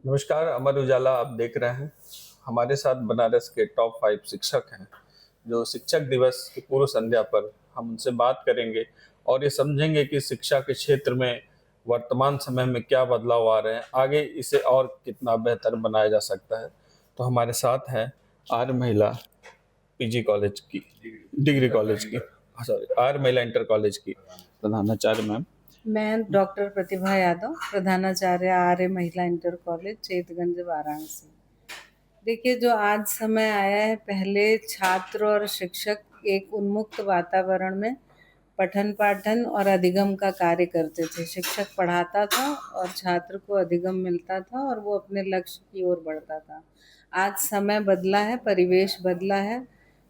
नमस्कार, अमर उजाला आप देख रहे हैं। हमारे साथ बनारस के टॉप 5 शिक्षक हैं, जो शिक्षक दिवस की पूर्व संध्या पर हम उनसे बात करेंगे और ये समझेंगे कि शिक्षा के क्षेत्र में वर्तमान समय में क्या बदलाव आ रहे हैं, आगे इसे और कितना बेहतर बनाया जा सकता है। तो हमारे साथ हैं आर्य महिला पीजी कॉलेज की डिग्री कॉलेज की सॉरी आर्य महिला इंटर कॉलेज की प्रधानाचार्य मैम। मैं डॉक्टर प्रतिभा यादव, प्रधानाचार्य आर्य महिला इंटर कॉलेज, चेतगंज, वाराणसी। देखिए, जो आज समय आया है, पहले छात्र और शिक्षक एक उन्मुक्त वातावरण में पठन पाठन और अधिगम का कार्य करते थे। शिक्षक पढ़ाता था और छात्र को अधिगम मिलता था और वो अपने लक्ष्य की ओर बढ़ता था। आज समय बदला है, परिवेश बदला है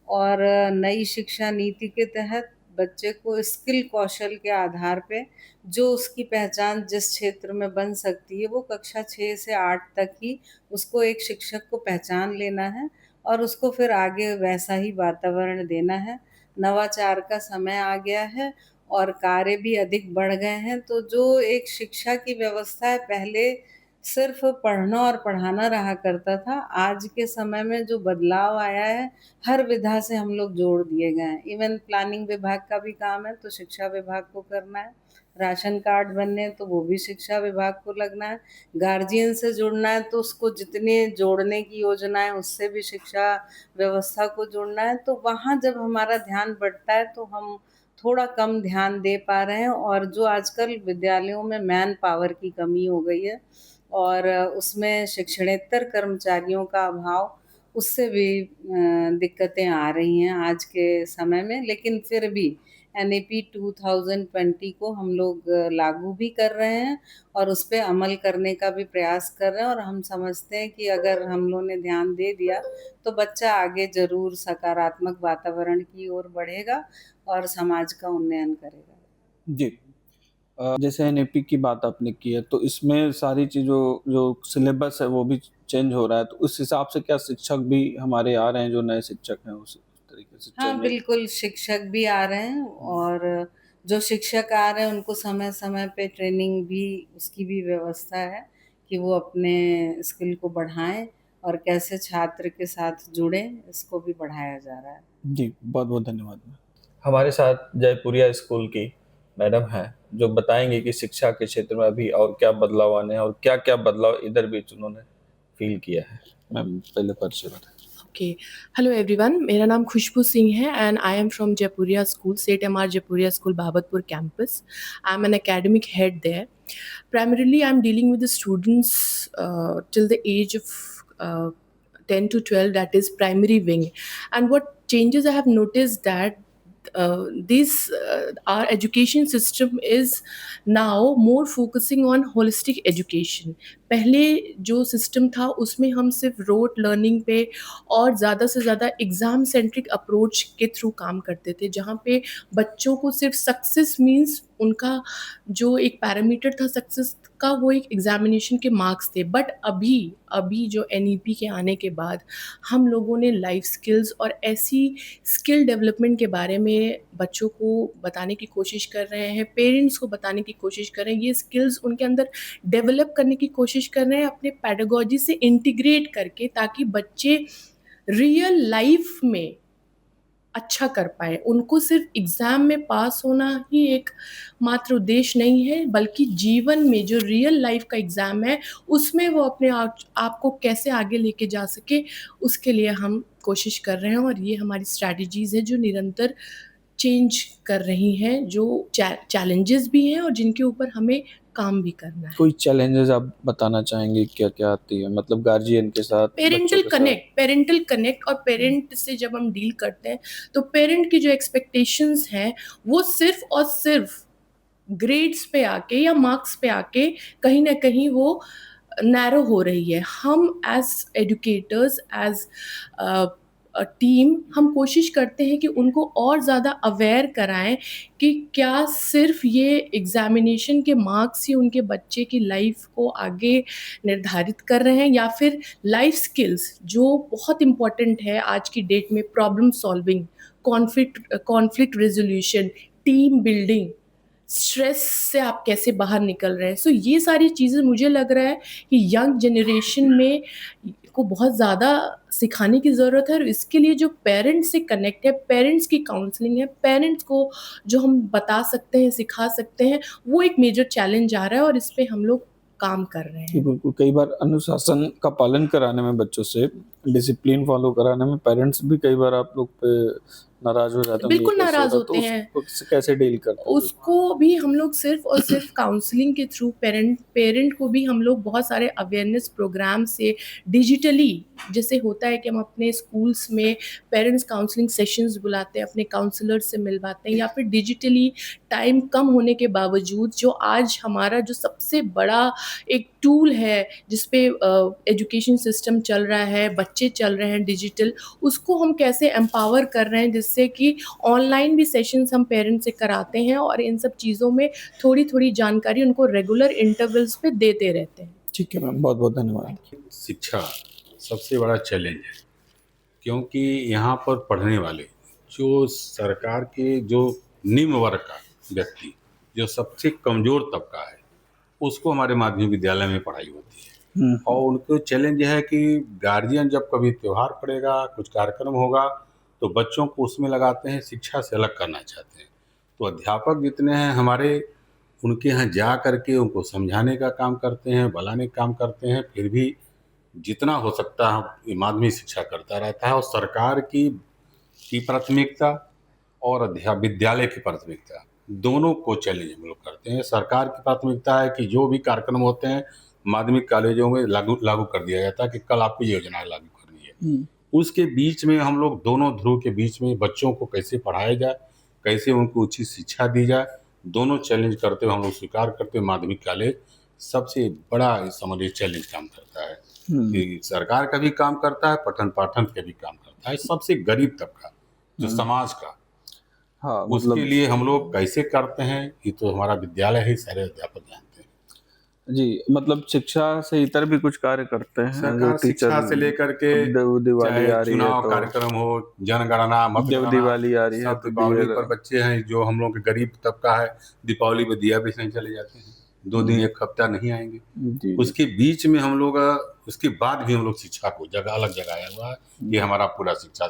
और नई शिक्षा नीति के तहत बच्चे को स्किल कौशल के आधार पे जो उसकी पहचान जिस क्षेत्र में बन सकती है, वो कक्षा 6 से 8 तक ही उसको एक शिक्षक को पहचान लेना है और उसको फिर आगे वैसा ही वातावरण देना है। नवाचार का समय आ गया है और कार्य भी अधिक बढ़ गए हैं, तो जो एक शिक्षा की व्यवस्था है, पहले सिर्फ पढ़ना और पढ़ाना रहा करता था। आज के समय में जो बदलाव आया है, हर विधा से हम लोग जोड़ दिए गए हैं। इवन प्लानिंग विभाग का भी काम है तो शिक्षा विभाग को करना है, राशन कार्ड बनने हैं तो वो भी शिक्षा विभाग को लगना है, गार्जियन से जुड़ना है तो उसको जितने जोड़ने की योजना है उससे भी शिक्षा व्यवस्था को जोड़ना है। तो वहाँ जब हमारा ध्यान बढ़ता है तो हम थोड़ा कम ध्यान दे पा रहे हैं और जो आजकल विद्यालयों में मैन पावर की कमी हो गई है और उसमें शिक्षणेत्तर कर्मचारियों का अभाव, उससे भी दिक्कतें आ रही हैं आज के समय में। लेकिन फिर भी एनईपी 2020 को हम लोग लागू भी कर रहे हैं और उस पे अमल करने का भी प्रयास कर रहे हैं और हम समझते हैं कि अगर हम लोगों ने ध्यान दे दिया तो बच्चा आगे ज़रूर सकारात्मक वातावरण की ओर बढ़ेगा और समाज का उन्नयन करेगा। जी। जैसे एनएपी की बात आपने की है, तो इसमें सारी चीज़ों जो सिलेबस है वो भी चेंज हो रहा है, तो उस हिसाब से क्या शिक्षक भी हमारे आ रहे हैं जो नए शिक्षक हैं उस तरीके से हाँ, चेंज? बिल्कुल शिक्षक भी आ रहे हैं और जो शिक्षक आ रहे हैं उनको समय-समय पे ट्रेनिंग भी, उसकी भी व्यवस्था है कि वो अपने स्किल को बढ़ाएँ और कैसे छात्र के साथ जुड़ें, इसको भी बढ़ाया जा रहा है। जी, बहुत-बहुत धन्यवाद मैम। हमारे साथ जयपुरिया स्कूल की मैडम हैं, जो बताएँगी कि शिक्षा के क्षेत्र में अभी और क्या बदलाव आने हैं और क्या-क्या बदलाव इधर भी उन्होंने फ़ील किया है। मैम पहले परिचय बताएँ। ओके, हेलो एवरीवन, मेरा नाम खुशबू सिंह है and I am from Jaipuria school, Seth MR Jaipuria school, Babatpur campus. I'm an academic head there. Primarily, I'm dealing with the students till the age of 10 to 12, that is primary wing. And what changes I have noticed that this our education system is now more focusing on holistic education. पहले जो system था उसमें हम सिर्फ rote learning पे और ज़्यादा से ज़्यादा एग्ज़ाम सेंट्रिक अप्रोच के थ्रू काम करते थे, जहाँ पे बच्चों को सिर्फ सक्सेस मीन्स उनका जो एक पैरामीटर था सक्सेस का, वो एक एग्ज़ामिनेशन के मार्क्स थे। बट अभी अभी जो एनईपी के आने के बाद हम लोगों ने लाइफ स्किल्स और ऐसी स्किल डेवलपमेंट के बारे में बच्चों को बताने की कोशिश कर रहे हैं, पेरेंट्स को बताने की कोशिश कर रहे हैं, ये स्किल्स उनके अंदर डेवलप करने की कोशिश कर रहे हैं अपने पेडागॉजी से इंटीग्रेट करके, ताकि बच्चे रियल लाइफ में अच्छा कर पाएँ। उनको सिर्फ़ एग्ज़ाम में पास होना ही एक मात्र उद्देश्य नहीं है, बल्कि जीवन में जो रियल लाइफ़ का एग्ज़ाम है, उसमें वो अपने आप को कैसे आगे लेके जा सके, उसके लिए हम कोशिश कर रहे हैं और ये हमारी स्ट्रैटेजीज़ हैं जो निरंतर चेंज कर रही हैं, जो चैलेंजेस भी हैं और जिनके ऊपर हमें काम भी करना है। कोई चैलेंजेज़ आप बताना चाहेंगे क्या-क्या आती है? मतलब गार्जियन के साथ, बच्चों के साथ? पेरेंटल कनेक्ट और पेरेंट से जब हम डील करते हैं, तो पेरेंट की जो एक्सपेक्टेशंस हैं, वो सिर्फ़ और सिर्फ़ ग्रेड्स पे आके या मार्क्स पे आके कहीं न कहीं वो नैरो हो रही है। हम एज़ एजुकेटर्स, एज़ टीम हम कोशिश करते हैं कि उनको और ज़्यादा अवेयर कराएँ कि क्या सिर्फ़ ये एग्ज़ामिनेशन के मार्क्स ही उनके बच्चे की लाइफ़ को आगे निर्धारित कर रहे हैं, या फिर लाइफ़ स्किल्स जो बहुत इम्पोर्टेंट है आज की डेट में, problem solving, conflict resolution, team building, stress से आप कैसे बाहर निकल रहे हैं। सो ये सारी चीज़ें मुझे लग रहा है कि यंग जनरेशन में को बहुत ज़्यादा सिखाने की ज़रूरत है, और इसके लिए जो पेरेंट्स से कनेक्ट है, पेरेंट्स की काउंसलिंग है, पेरेंट्स को जो हम बता सकते हैं, सिखा सकते हैं, वो एक मेजर चैलेंज आ रहा है और इस पे हम लोग काम कर रहे जी, हैं। बिल्कुल। कई बार अनुशासन का पालन कराने में बच्चों से, डिसिप्लिन फ़ॉलो कराने में पेरेंट्स भी कई बार आप लोग पे नाराज़ हो जाते होंगे, ये बिल्कुल कैसे हो नाराज़ रहा है? तो होते हैं। उसको कैसे डील करते हो? उसको भी हम लोग सिर्फ़ और सिर्फ़ काउंसलिंग के थ्रू, पेरेंट को भी हम लोग बहुत सारे अवेयरनेस प्रोग्राम से डिजिटली, जैसे होता है कि हम अपने स्कूल्स में पेरेंट्स काउंसलिंग सेशंस बुलाते हैं, अपने काउंसलर से मिलवाते हैं, या फिर डिजिटली टाइम कम होने के बावजूद जो आज हमारा जो सबसे बड़ा एक टूल है जिस पे एजुकेशन सिस्टम चल रहा है, बच्चे चल रहे हैं डिजिटल, उसको हम कैसे एम्पावर कर रहे हैं जिससे कि ऑनलाइन भी सेशंस हम पेरेंट्स से कराते हैं और इन सब चीज़ों में थोड़ी-थोड़ी जानकारी उनको रेगुलर इंटरवल्स पे देते रहते हैं। ठीक है मैम, बहुत-बहुत धन्यवाद। शिक्षा सबसे बड़ा चैलेंज है, क्योंकि यहाँ पर पढ़ने वाले जो सरकार के जो निम्न वर्ग का व्यक्ति, जो सबसे कमज़ोर तबका है, उसको हमारे माध्यमिक विद्यालय में पढ़ाई होती है। और उनको चैलेंज है कि गार्जियन जब कभी त्यौहार पड़ेगा, कुछ कार्यक्रम होगा, तो बच्चों को उसमें लगाते हैं, शिक्षा से अलग करना चाहते हैं। तो अध्यापक जितने हैं हमारे, उनके यहाँ जा करके उनको समझाने का काम करते हैं, बुलाने का काम करते हैं, फिर भी जितना हो सकता है ये माध्यमिक शिक्षा करता रहता है। और सरकार की प्राथमिकता और विद्यालय की प्राथमिकता, दोनों को चैलेंज हम लोग करते हैं। सरकार की प्राथमिकता है कि जो भी कार्यक्रम होते हैं माध्यमिक कॉलेजों में लागू कर दिया जाता है कि कल आपको ये योजना लागू करनी है। उसके बीच में हम लोग दोनों ध्रुव के बीच में बच्चों को कैसे पढ़ाया जाए, कैसे उनको उचित शिक्षा दी जाए, दोनों चैलेंज करते हुए हम लोग स्वीकार करते हुए माध्यमिक कॉलेज सबसे बड़ा समझिए चैलेंज काम करता है कि सरकार का भी काम करता है, पठन पाठन का भी काम करता है। सबसे गरीब तबका जो समाज का, हाँ, उसके मतलब लिए हम लोग कैसे करते हैं ये तो हमारा विद्यालय ही सारे अध्यापक जानते हैं। जी, मतलब शिक्षा से इतर भी कुछ कार्य करते हैं जो सरकार टीचर, शिक्षा से लेकर के अब दिवाली चाहे आ रही है चुनाव तो कार्यक्रम हो, जनगणना, देव मतगणना, दिवाली आ रही है सब तो दीपावली दिए पर बच्चे हैं जो हम लोग के गरीब तबका है, दीपावली में दिया बेचने चले जाते हैं, 2 दिन 1 हफ्ता नहीं आएंगे। जी, उसके बीच में हम लोग उसके बाद भी हम लोग शिक्षा को जगह अलग जगाया हुआ है। ये हमारा पूरा शिक्षा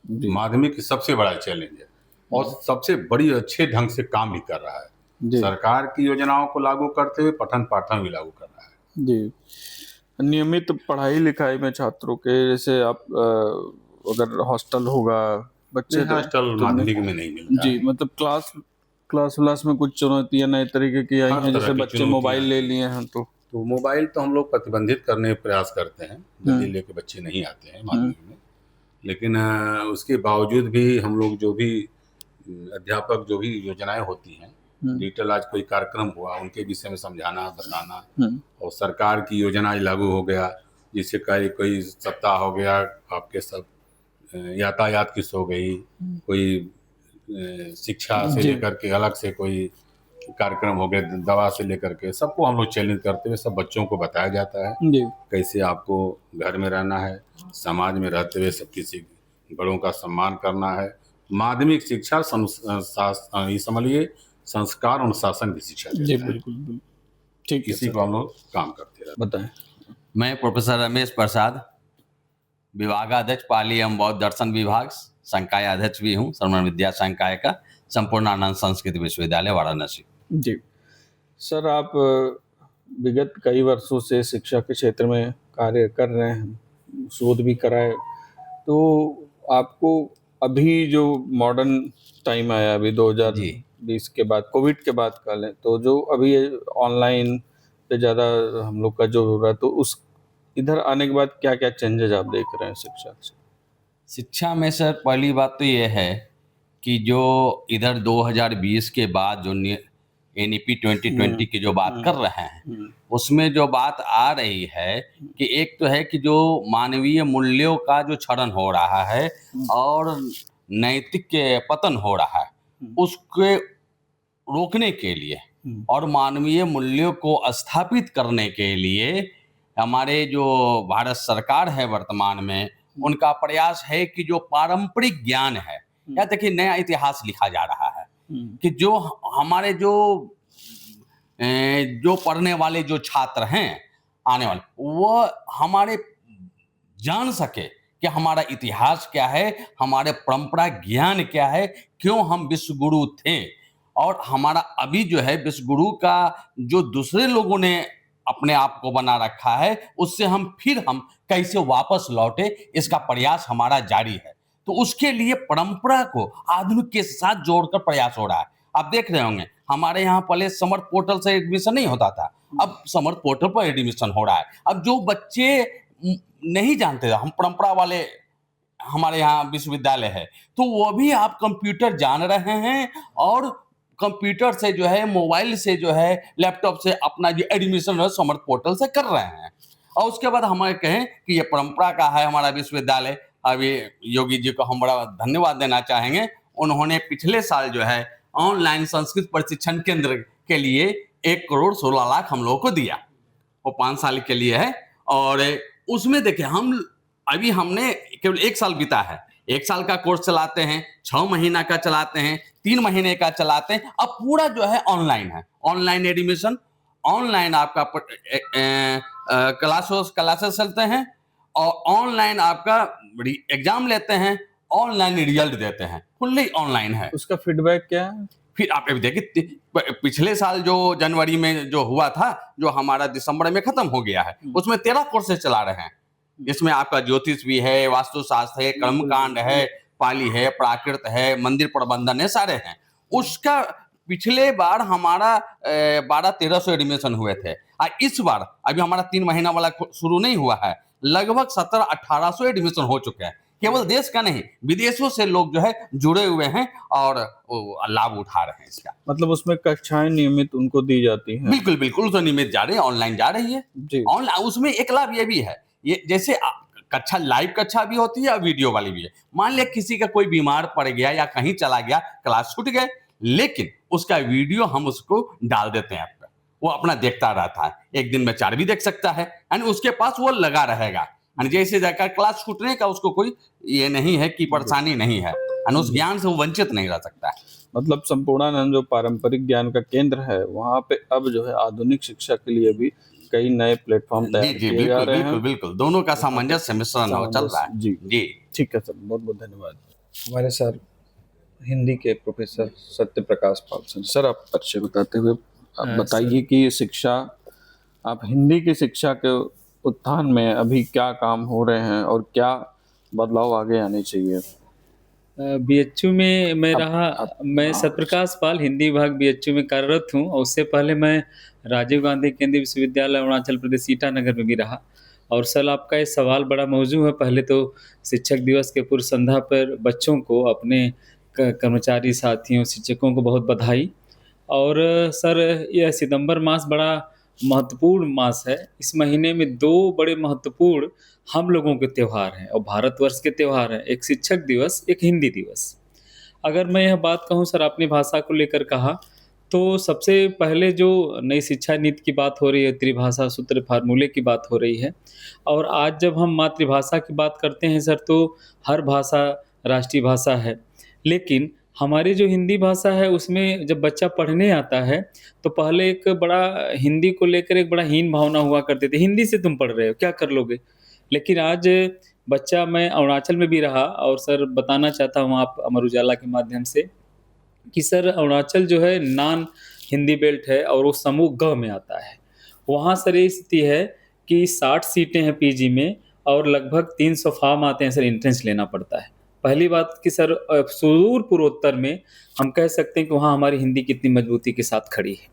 जी, माध्यमिक सबसे बड़ा चैलेंज है और सबसे बड़ी अच्छे ढंग से काम भी कर रहा है। जी, सरकार की योजनाओं को लागू करते हुए पठन पाठन भी लागू कर रहा है। जी। नियमित पढ़ाई लिखाई में छात्रों के, जैसे आप अगर हॉस्टल होगा, बच्चे नहीं, हॉस्टल तो माध्यमिक में नहीं मिलता जी, है। मतलब क्लास व्लास में कुछ चुनौतियां नए तरीके की आई हर हैं, तरह जैसे की बच्चे चुनौतियां मोबाइल ले हैं। लिए हैं तो मोबाइल तो हम लोग प्रतिबंधित करने का प्रयास करते हैं, यदि लेके बच्चे नहीं आते हैं माध्यमिक में। लेकिन उसके बावजूद भी हम लोग जो भी अध्यापक जो भी योजनाएं होती हैं, डिजिटल आज कोई कार्यक्रम हुआ उनके विषय में समझाना, बताना, और सरकार की योजना आज लागू हो गया, जिससे कोई सप्ताह हो गया आपके सब यातायात की हो गई, कोई शिक्षा से जी, लेकर के अलग से कोई कार्यक्रम हो गए, दवा से लेकर के सबको हम लोग चैलेंज करते हुए सब बच्चों को बताया जाता है जी, कैसे आपको घर में रहना है, समाज में रहते हुए सब किसी बड़ों का सम्मान करना है। माध्यमिक शिक्षा ये समझिए संस्कार अनुशासन की शिक्षा जी, देता है। बिल्कुल, बिल्कुल। ठीक है इसी सर, को हम लोग काम करते रहते हैं। बताएं। मैं प्रोफेसर रमेश प्रसाद, विभागाध्यक्ष पाली एवं बौद्ध दर्शन विभाग, संकाय अध्यक्ष भी हूँ, श्रवण विद्या संकाय का, संपूर्णानंद संस्कृत विश्वविद्यालय वाराणसी। जी, सर आप विगत कई वर्षों से शिक्षा के क्षेत्र में कार्य कर रहे हैं, शोध भी कराए, तो आपको अभी जो मॉडर्न टाइम आया, अभी 2020 के बाद, कोविड के बाद का लें, तो जो अभी ऑनलाइन पे ज़्यादा हम लोग का जो हो रहा है, तो उस इधर आने के बाद क्या-क्या चेंजेज आप देख रहे हैं शिक्षा से? शिक्षा में सर पहली बात तो ये है कि जो इधर 2020 के बाद जो एनईपी 2020 की जो बात कर रहे हैं, उसमें जो बात आ रही है कि एक तो है कि जो मानवीय मूल्यों का जो क्षरण हो रहा है और नैतिक के पतन हो रहा है, उसके रोकने के लिए और मानवीय मूल्यों को स्थापित करने के लिए हमारे जो भारत सरकार है वर्तमान में, उनका प्रयास है कि जो पारंपरिक ज्ञान है, या देखिए नया इतिहास लिखा जा रहा है कि जो हमारे जो पढ़ने वाले जो छात्र हैं आने वाले, वो हमारे जान सके कि हमारा इतिहास क्या है, हमारे परंपरा ज्ञान क्या है, क्यों हम विश्व गुरु थे, और हमारा अभी जो है विश्व गुरु का जो दूसरे लोगों ने अपने आप को बना रखा है, उससे हम कैसे वापस लौटे, इसका प्रयास हमारा जारी है। तो उसके लिए परंपरा को आधुनिक के साथ जोड़कर प्रयास हो रहा है। आप देख रहे होंगे हमारे यहाँ पहले समर्थ पोर्टल से एडमिशन नहीं होता था, अब समर्थ पोर्टल पर एडमिशन हो रहा है। अब जो बच्चे नहीं जानते थे, हम परंपरा वाले हमारे यहाँ विश्वविद्यालय है, तो वो भी आप कंप्यूटर जान रहे हैं और कंप्यूटर से जो है, मोबाइल से जो है, लैपटॉप से अपना जो एडमिशन समर्थ पोर्टल से कर रहे हैं। और उसके बाद हमें कहें कि ये परंपरा का है हमारा विश्वविद्यालय। अभी योगी जी को हम बड़ा धन्यवाद देना चाहेंगे, उन्होंने पिछले साल जो है ऑनलाइन संस्कृत प्रशिक्षण केंद्र के लिए 1,16,00,000 हम लोगों को दिया, वो 5 साल के लिए है। और उसमें देखिए हमने केवल 1 साल बीता है, 1 साल का कोर्स चलाते हैं, 6 महीना का चलाते हैं, 3 महीने का चलाते हैं, अब पूरा जो है ऑनलाइन है। ऑनलाइन एडमिशन, ऑनलाइन आपका क्लासेस चलते हैं, और ऑनलाइन आपका एग्जाम लेते हैं, ऑनलाइन रिजल्ट देते हैं, फुल्ली ऑनलाइन है। उसका फीडबैक क्या है? फिर आप अभी देखिए पिछले साल जो जनवरी में जो हुआ था, जो हमारा दिसंबर में खत्म हो गया है, उसमें 13 कोर्सेज चला रहे हैं। इसमें आपका ज्योतिष भी है, वास्तुशास्त्र है, कर्मकांड है, पाली है, प्राकृत है, मंदिर प्रबंधन है, सारे हैं। उसका पिछले बार हमारा 1200-1300 एडमिशन हुए थे, और इस बार अभी हमारा 3 महीना वाला शुरू नहीं हुआ है, लगभग 1700-1800 एडमिशन हो चुके हैं। केवल देश का नहीं, विदेशों से लोग जो है जुड़े हुए हैं और लाभ उठा रहे हैं इसका। मतलब उसमें कक्षाएं नियमित उनको दी जाती हैं? बिल्कुल बिल्कुल, तो नियमित जा रही है, ऑनलाइन जा रही है जी। ऑनलाइन। उसमें एक लाभ ये भी है, ये जैसे कक्षा लाइव कक्षा भी होती है और वीडियो वाली भी है। मान लिया किसी का कोई बीमार पड़ गया या कहीं चला गया, क्लास छूट गए, लेकिन उसका वीडियो हम उसको डाल देते हैं ऐप पे, वो अपना देखता रहता है, एक दिन में 4 भी देख सकता है, यानी उसके पास वो लगा रहेगा, यानी जैसे जाकर क्लास छूटने का उसको कोई ये नहीं है कि परेशानी नहीं है, यानी उस ज्ञान से वो वंचित नहीं रह सकता है। मतलब संपूर्णानंद जो पारंपरिक ज्ञान का केंद्र है, वहाँ पे अब जो है आधुनिक शिक्षा के लिए भी कई नए प्लेटफॉर्म तैयार जी किए जा रहे हैं। बिल्कुल, दोनों का सामंजस्य मिश्रण चल रहा है। जी जी ठीक है सर, बहुत बहुत धन्यवाद। हमारे सर हिंदी के प्रोफेसर सत्य प्रकाश पाल सर, आप परिचय बताते हुए आप बताइए कि शिक्षा, आप हिंदी की शिक्षा के उत्थान में अभी क्या काम हो रहे हैं और क्या बदलाव आगे आने चाहिए? बीएचयू में मैं सत्यप्रकाश पाल हिंदी विभाग बीएचयू में कार्यरत हूँ, और उससे पहले मैं राजीव गांधी केंद्रीय विश्वविद्यालय अरुणाचल प्रदेश ईटानगर में भी रहा। और सर आपका ये सवाल बड़ा मौजू है। पहले तो शिक्षक दिवस के पूर्व संध्या पर बच्चों को, अपने कर्मचारी साथियों, शिक्षकों को बहुत बधाई। और सर यह सितंबर मास बड़ा महत्वपूर्ण मास है। इस महीने में 2 बड़े महत्वपूर्ण हम लोगों के त्यौहार हैं और भारतवर्ष के त्यौहार हैं, एक शिक्षक दिवस, एक हिंदी दिवस। अगर मैं यह बात कहूँ सर, अपनी भाषा को लेकर कहा, तो सबसे पहले जो नई शिक्षा नीति की बात हो रही है, त्रिभाषा सूत्र फार्मूले की बात हो रही है। और आज जब हम मातृभाषा की बात करते हैं सर, तो हर भाषा राष्ट्रीय भाषा है, लेकिन हमारी जो हिंदी भाषा है उसमें जब बच्चा पढ़ने आता है तो पहले एक बड़ा हिंदी को लेकर एक बड़ा हीन भावना हुआ करते थे, हिंदी से तुम पढ़ रहे हो, क्या कर लोगे। लेकिन आज बच्चा, मैं अरुणाचल में भी रहा और सर बताना चाहता हूँ आप अमर उजाला के माध्यम से कि सर अरुणाचल जो है नॉन हिंदी बेल्ट है और वो समूह ग में आता है। वहाँ सर ये स्थिति है कि 60 सीटें हैं पीजी में और लगभग 300 फॉर्म आते हैं सर, एंट्रेंस लेना पड़ता है। पहली बात कि सर सुदूर पूर्वोत्तर में हम कह सकते हैं कि वहाँ हमारी हिंदी कितनी मजबूती के साथ खड़ी है।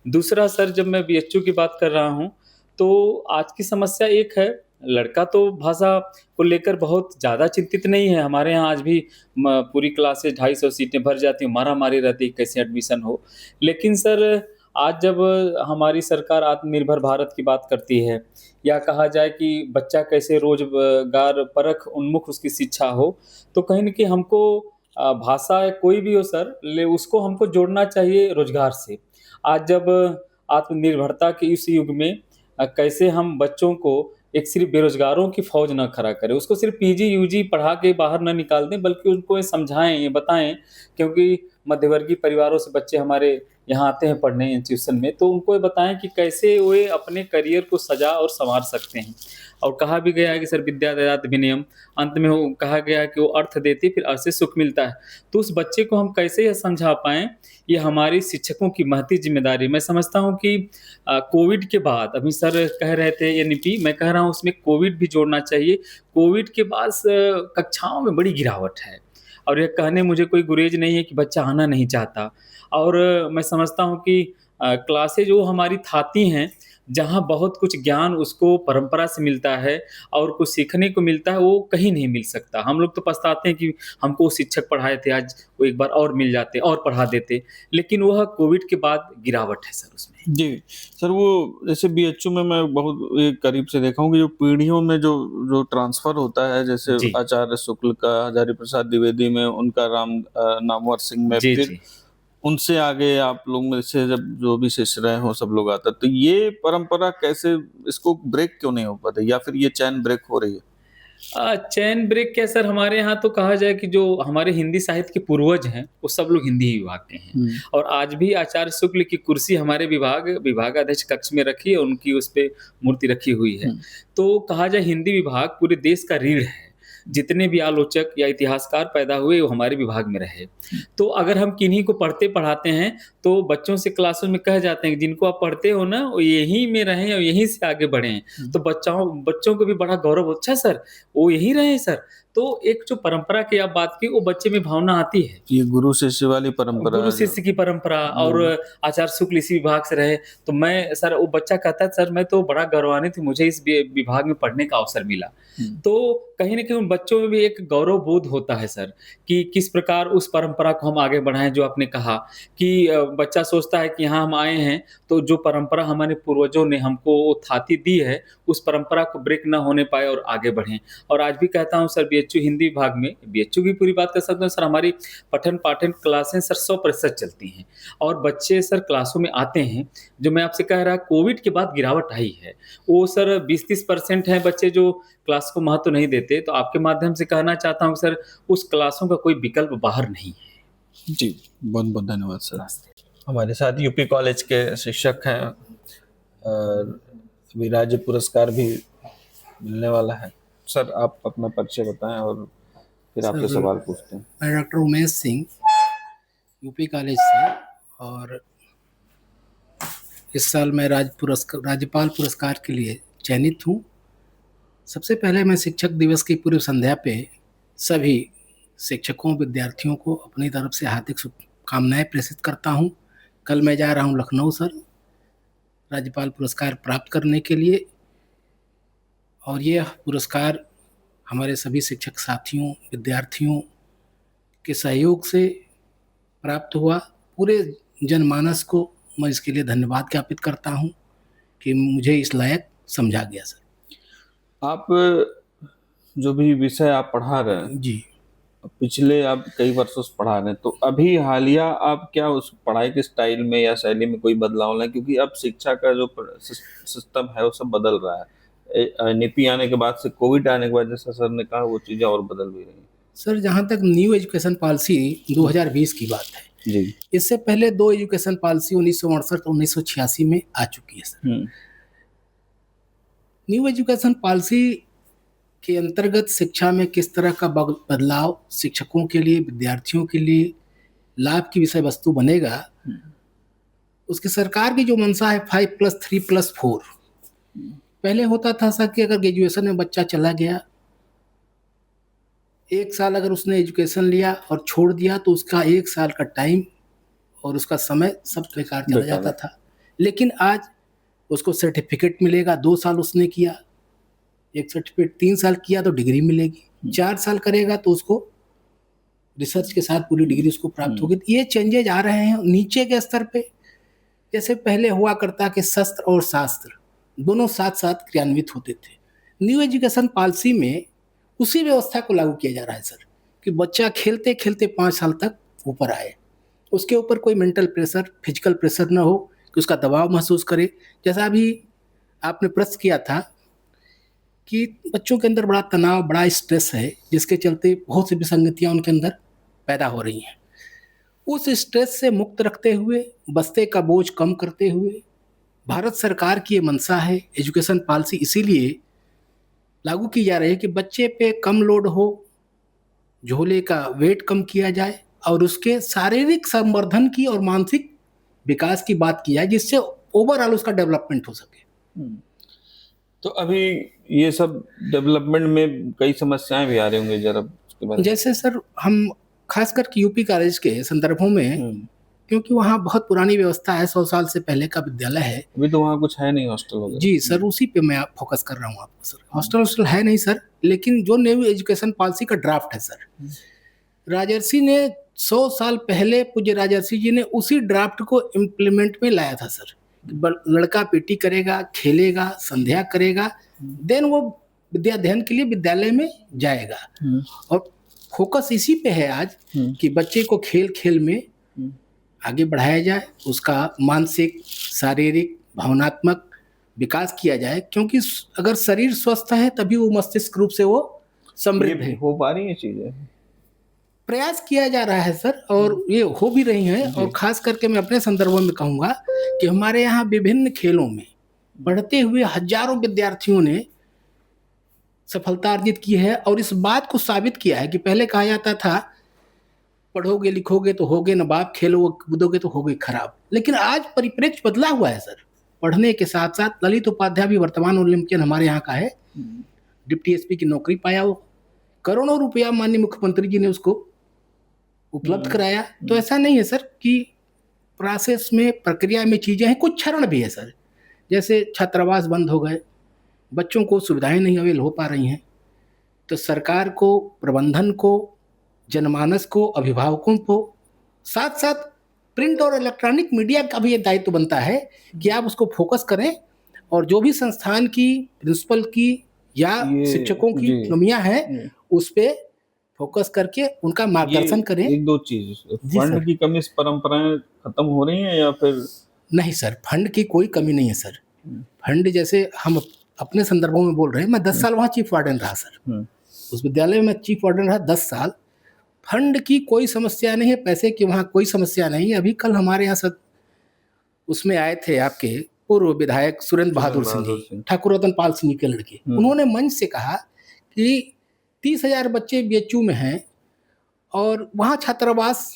दूसरा सर, जब मैं बीएचयू की बात कर रहा हूँ तो आज की समस्या एक है, लड़का तो भाषा को लेकर बहुत ज़्यादा चिंतित नहीं है। हमारे यहाँ आज भी पूरी क्लासेस 250 सीटें भर जाती हैं, मारामारी रहती है कैसे एडमिशन हो। लेकिन सर आज जब हमारी सरकार आत्मनिर्भर भारत की बात करती है, या कहा जाए कि बच्चा कैसे रोजगार परख उन्मुख उसकी शिक्षा हो, तो कहीं न कहीं हमको भाषा कोई भी हो सर, उसको हमको जोड़ना चाहिए रोजगार से। आज जब आत्मनिर्भरता के इस युग में कैसे हम बच्चों को एक सिर्फ बेरोजगारों की फौज ना खड़ा करें, उसको सिर्फ पीजी यूजी पढ़ा के बाहर ना निकाल दें, बल्कि उनको ये समझाएं, ये बताएं, क्योंकि मध्यवर्गीय परिवारों से बच्चे हमारे यहाँ आते हैं पढ़ने इंस्टीट्यूशन में, तो उनको ये बताएं कि कैसे वे अपने करियर को सजा और संवार सकते हैं। और कहा भी गया है कि सर विद्या ददाति विनयम, अंत में वो कहा गया है कि वो अर्थ देती फिर अर्थ से सुख मिलता है। तो उस बच्चे को हम कैसे यह समझा पाएं, ये हमारी शिक्षकों की महती जिम्मेदारी है। मैं समझता हूँ कि कोविड के बाद, अभी सर कह रहे थे एनईपी, मैं कह रहा हूँ उसमें कोविड भी जोड़ना चाहिए। कोविड के बाद कक्षाओं में बड़ी गिरावट है, और यह कहने मुझे कोई गुरेज नहीं है कि बच्चा आना नहीं चाहता। और मैं समझता हूँ कि क्लासेज वो हमारी थाती हैं, जहाँ बहुत कुछ ज्ञान उसको परंपरा से मिलता है और कुछ सीखने को मिलता है, वो कहीं नहीं मिल सकता। हम लोग तो पछताते हैं कि हमको वो शिक्षक पढ़ाए थे, आज वो एक बार और मिल जाते और पढ़ा देते, लेकिन वह कोविड के बाद गिरावट है सर उसमें। जी सर, वो जैसे बीएचयू में मैं बहुत ये करीब से देखा हूँ कि जो पीढ़ियों में जो जो ट्रांसफर होता है, जैसे जी। आचार्य शुक्ल का हजारी प्रसाद द्विवेदी में, उनका नामवर सिंह में, जी, फिर जी। उनसे आगे आप लोग में से जब जो भी शिष्य रहे हो सब लोग आते, तो ये परंपरा कैसे, इसको ब्रेक क्यों नहीं हो पाता, या फिर ये चैन ब्रेक हो रही है? चैन ब्रेक क्या सर, हमारे यहाँ तो कहा जाए कि जो हमारे हिंदी साहित्य के पूर्वज हैं, वो सब लोग हिंदी ही विभाग के हैं। और आज भी आचार्य शुक्ल की कुर्सी हमारे विभागाध्यक्ष कक्ष में रखी है, उनकी उस पे मूर्ति रखी हुई है। तो कहा जाए हिंदी विभाग पूरे देश का रीढ़ है। जितने भी आलोचक या इतिहासकार पैदा हुए वो हमारे विभाग में रहे। तो अगर हम किन्हीं को पढ़ते पढ़ाते हैं, तो बच्चों से क्लासों में कह जाते हैं कि जिनको आप पढ़ते हो ना, वो यहीं में रहें और यहीं से आगे बढ़ें। तो बच्चों को भी बड़ा गौरव हो, अच्छा सर वो यहीं रहे सर। तो एक जो परंपरा की आप बात की, वो बच्चे में भावना आती है। ये गुरु शिष्य वाली परंपरा, गुरु शिष्य की परंपरा, और आचार्य शुक्ल इसी विभाग से रहे। तो मैं सर, वो बच्चा कहता है सर मैं तो बड़ा गौरवान्वित हूँ, मुझे इस विभाग में पढ़ने का अवसर मिला। तो कहीं न कहीं उन बच्चों में भी एक गौरव बोध होता है सर, कि किस प्रकार उस परंपरा को हम आगे बढ़ाएँ। जो आपने कहा कि बच्चा सोचता है कि यहाँ हम आए हैं, तो जो परंपरा हमारे पूर्वजों ने हमको वो थाती दी है, उस परंपरा को ब्रेक ना होने पाए और आगे बढ़ें। और आज भी कहता हूँ सर, बीएचयू हिंदी विभाग में, बीएचयू की पूरी बात कर सकते हैं सर, हमारी पठन-पाठन क्लासें सर 100% चलती हैं, और बच्चे सर क्लासों में आते हैं। जो मैं आपसे कह रहा, कोविड के बाद गिरावट आई है, वो सर 20-30% हैं बच्चे जो क्लास को महत्व नहीं देते। तो आपके माध्यम से कहना चाहता हूँ सर, उस क्लासों का कोई विकल्प बाहर नहीं है। जी, बहुत बहुत धन्यवाद सर। हमारे साथ यूपी कॉलेज के शिक्षक हैं, अभी राज्य पुरस्कार भी मिलने वाला है। सर आप अपना परिचय बताएं और फिर आपसे सवाल पूछते हैं। मैं doctor Umesh Singh, UP college से, और इस साल मैं राज्यपाल पुरस्कार के लिए चयनित हूँ। सबसे पहले मैं शिक्षक दिवस की पूर्व संध्या पे सभी शिक्षकों विद्यार्थियों को अपनी तरफ से हार्दिक शुभकामनाएं प्रेषित करता हूं। कल मैं जा रहा हूं लखनऊ सर, राज्यपाल पुरस्कार प्राप्त करने के लिए, और यह पुरस्कार हमारे सभी शिक्षक साथियों विद्यार्थियों के सहयोग से प्राप्त हुआ। पूरे जनमानस को मैं इसके लिए धन्यवाद ज्ञापित करता हूं कि मुझे इस लायक समझा गया सर। आप जो भी विषय आप पढ़ा रहे हैं जी, पिछले आप कई वर्षों से पढ़ा रहे हैं, तो अभी हालिया आप क्या उस पढ़ाई के स्टाइल में या शैली में कोई बदलाव लाए? क्योंकि अब शिक्षा का जो सिस्टम है वो सब बदल रहा है। नीति आने के बाद से, कोविड आने के बाद, जैसा सर ने कहा, वो चीज़ें और बदल भी रही हैं। सर जहाँ तक न्यू एजुकेशन पॉलिसी 2020 की बात है, जी, इससे पहले 2 एजुकेशन पॉलिसी 1968 और 1986 में आ चुकी है सर। न्यू एजुकेशन पॉलिसी के अंतर्गत शिक्षा में किस तरह का बदलाव शिक्षकों के लिए, विद्यार्थियों के लिए लाभ की विषय वस्तु बनेगा, उसकी सरकार की जो मंशा है 5+3+4। पहले होता था सर कि अगर ग्रेजुएशन में बच्चा चला गया, 1 साल अगर उसने एजुकेशन लिया और छोड़ दिया, तो उसका 1 साल का टाइम और उसका समय सब बेकार चला जाता था। लेकिन आज उसको सर्टिफिकेट मिलेगा, 2 साल उसने किया, एक सर्टिफिकेट, 3 साल किया तो डिग्री मिलेगी, 4 साल करेगा तो उसको रिसर्च के साथ पूरी डिग्री उसको प्राप्त होगी। ये चेंजेज आ रहे हैं नीचे के स्तर पे। जैसे पहले हुआ करता कि शस्त्र और शास्त्र दोनों साथ साथ क्रियान्वित होते थे। न्यू एजुकेशन पॉलिसी में उसी व्यवस्था को लागू किया जा रहा है सर, कि बच्चा खेलते खेलते 5 साल तक ऊपर आए, उसके ऊपर कोई मेंटल प्रेशर, फिजिकल प्रेशर ना हो कि उसका दबाव महसूस करे। जैसा अभी आपने प्रश्न किया था कि बच्चों के अंदर बड़ा तनाव, बड़ा स्ट्रेस है, जिसके चलते बहुत सी विसंगतियाँ उनके अंदर पैदा हो रही हैं। उस स्ट्रेस से मुक्त रखते हुए, बस्ते का बोझ कम करते हुए, भारत सरकार की ये मंशा है, एजुकेशन पॉलिसी इसीलिए लागू की जा रही है कि बच्चे पे कम लोड हो, झोले का वेट कम किया जाए और उसके शारीरिक संवर्धन की और मानसिक विकास की बात की जाए, जिससे ओवरऑल उसका डेवलपमेंट हो सके। तो अभी ये सब डेवलपमेंट में कई समस्याएं भी आ रही होंगी, जरा उसके बारे में। जैसे सर हम खास करके यूपी कॉलेज के संदर्भों में, क्योंकि वहाँ बहुत पुरानी व्यवस्था है, 100 साल से पहले का विद्यालय है। अभी तो वहाँ कुछ है नहीं हॉस्टल वगैरह। जी सर, उसी पे मैं फोकस कर रहा हूँ आपको सर। हॉस्टल है नहीं सर, लेकिन जो न्यू एजुकेशन पॉलिसी का ड्राफ्ट है सर, राजर्षि ने 100 साल पहले पूज्य राजर्षि जी ने उसी ड्राफ्ट को इम्प्लीमेंट में लाया था सर। लड़का पीटी करेगा, खेलेगा, संध्या करेगा, देन वो विद्या अध्ययन के लिए विद्यालय में जाएगा। और फोकस इसी पे है आज कि बच्चे को खेल खेल में आगे बढ़ाया जाए, उसका मानसिक, शारीरिक, भावनात्मक विकास किया जाए, क्योंकि अगर शरीर स्वस्थ है तभी वो मस्तिष्क रूप से वो समृद्ध है। हो पा रही है चीजें, प्रयास किया जा रहा है सर, और ये हो भी रही हैं। और खास करके मैं अपने संदर्भों में कहूँगा कि हमारे यहाँ विभिन्न खेलों में बढ़ते हुए हजारों विद्यार्थियों ने सफलता अर्जित की है, और इस बात को साबित किया है कि पहले कहा जाता था पढ़ोगे लिखोगे तो होगे नवाब, खेलोगे कूदोगे तो होगे खराब, लेकिन आज परिप्रेक्ष्य बदला हुआ है सर। पढ़ने के साथ साथ ललित उपाध्याय भी वर्तमान ओलंपियन हमारे यहाँ का है, डिप्टी एसपी की नौकरी पाया, वो करोड़ों रुपया माननीय मुख्यमंत्री जी ने उसको उपलब्ध कराया। तो ऐसा नहीं है सर कि प्रोसेस में, प्रक्रिया में चीज़ें हैं, कुछ क्षरण भी है सर। जैसे छात्रावास बंद हो गए, बच्चों को सुविधाएं नहीं अवेल हो पा रही हैं, तो सरकार को, प्रबंधन को, जनमानस को, अभिभावकों को, साथ साथ प्रिंट और इलेक्ट्रॉनिक मीडिया का भी ये दायित्व बनता है कि आप उसको फोकस करें, और जो भी संस्थान की, प्रिंसिपल की या शिक्षकों की कमियां हैं उस पे फोकस करके उनका मार्गदर्शन करें। एक दो चीज, फंड की कमी से परंपराएं खत्म हो रही हैं या फिर नहीं सर, फंड की कोई कमी नहीं है सर। फंड जैसे हम अपने संदर्भों में बोल रहे हैं, मैं 10 साल वहाँ चीफ वार्डन रहा सर, उस विद्यालय में चीफ वार्डन रहा 10 साल। फंड की कोई समस्या नहीं है, पैसे की वहाँ कोई समस्या नहीं है। अभी कल हमारे यहाँ सर उसमें आए थे आपके पूर्व विधायक सुरेंद्र बहादुर सिंह जी, ठाकुर रतन पाल सिंह के लड़के। उन्होंने मंच से कहा कि 30,000 बच्चे बीएचयू में हैं और वहाँ छात्रावास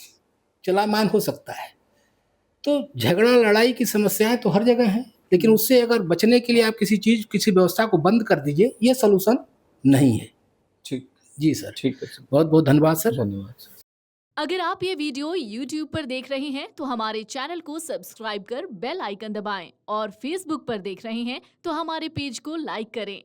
चलामान हो सकता है। तो झगड़ा लड़ाई की समस्याएं तो हर जगह हैं, लेकिन उससे अगर बचने के लिए आप किसी चीज़, किसी व्यवस्था को बंद कर दीजिए, ये सलूशन नहीं है। ठीक जी सर, ठीक है, बहुत बहुत धन्यवाद सर। धन्यवाद। अगर आप ये वीडियो YouTube पर देख रहे हैं तो हमारे चैनल को सब्सक्राइब कर बेल आइकन दबाएं, और Facebook पर देख रहे हैं तो हमारे पेज को लाइक करें।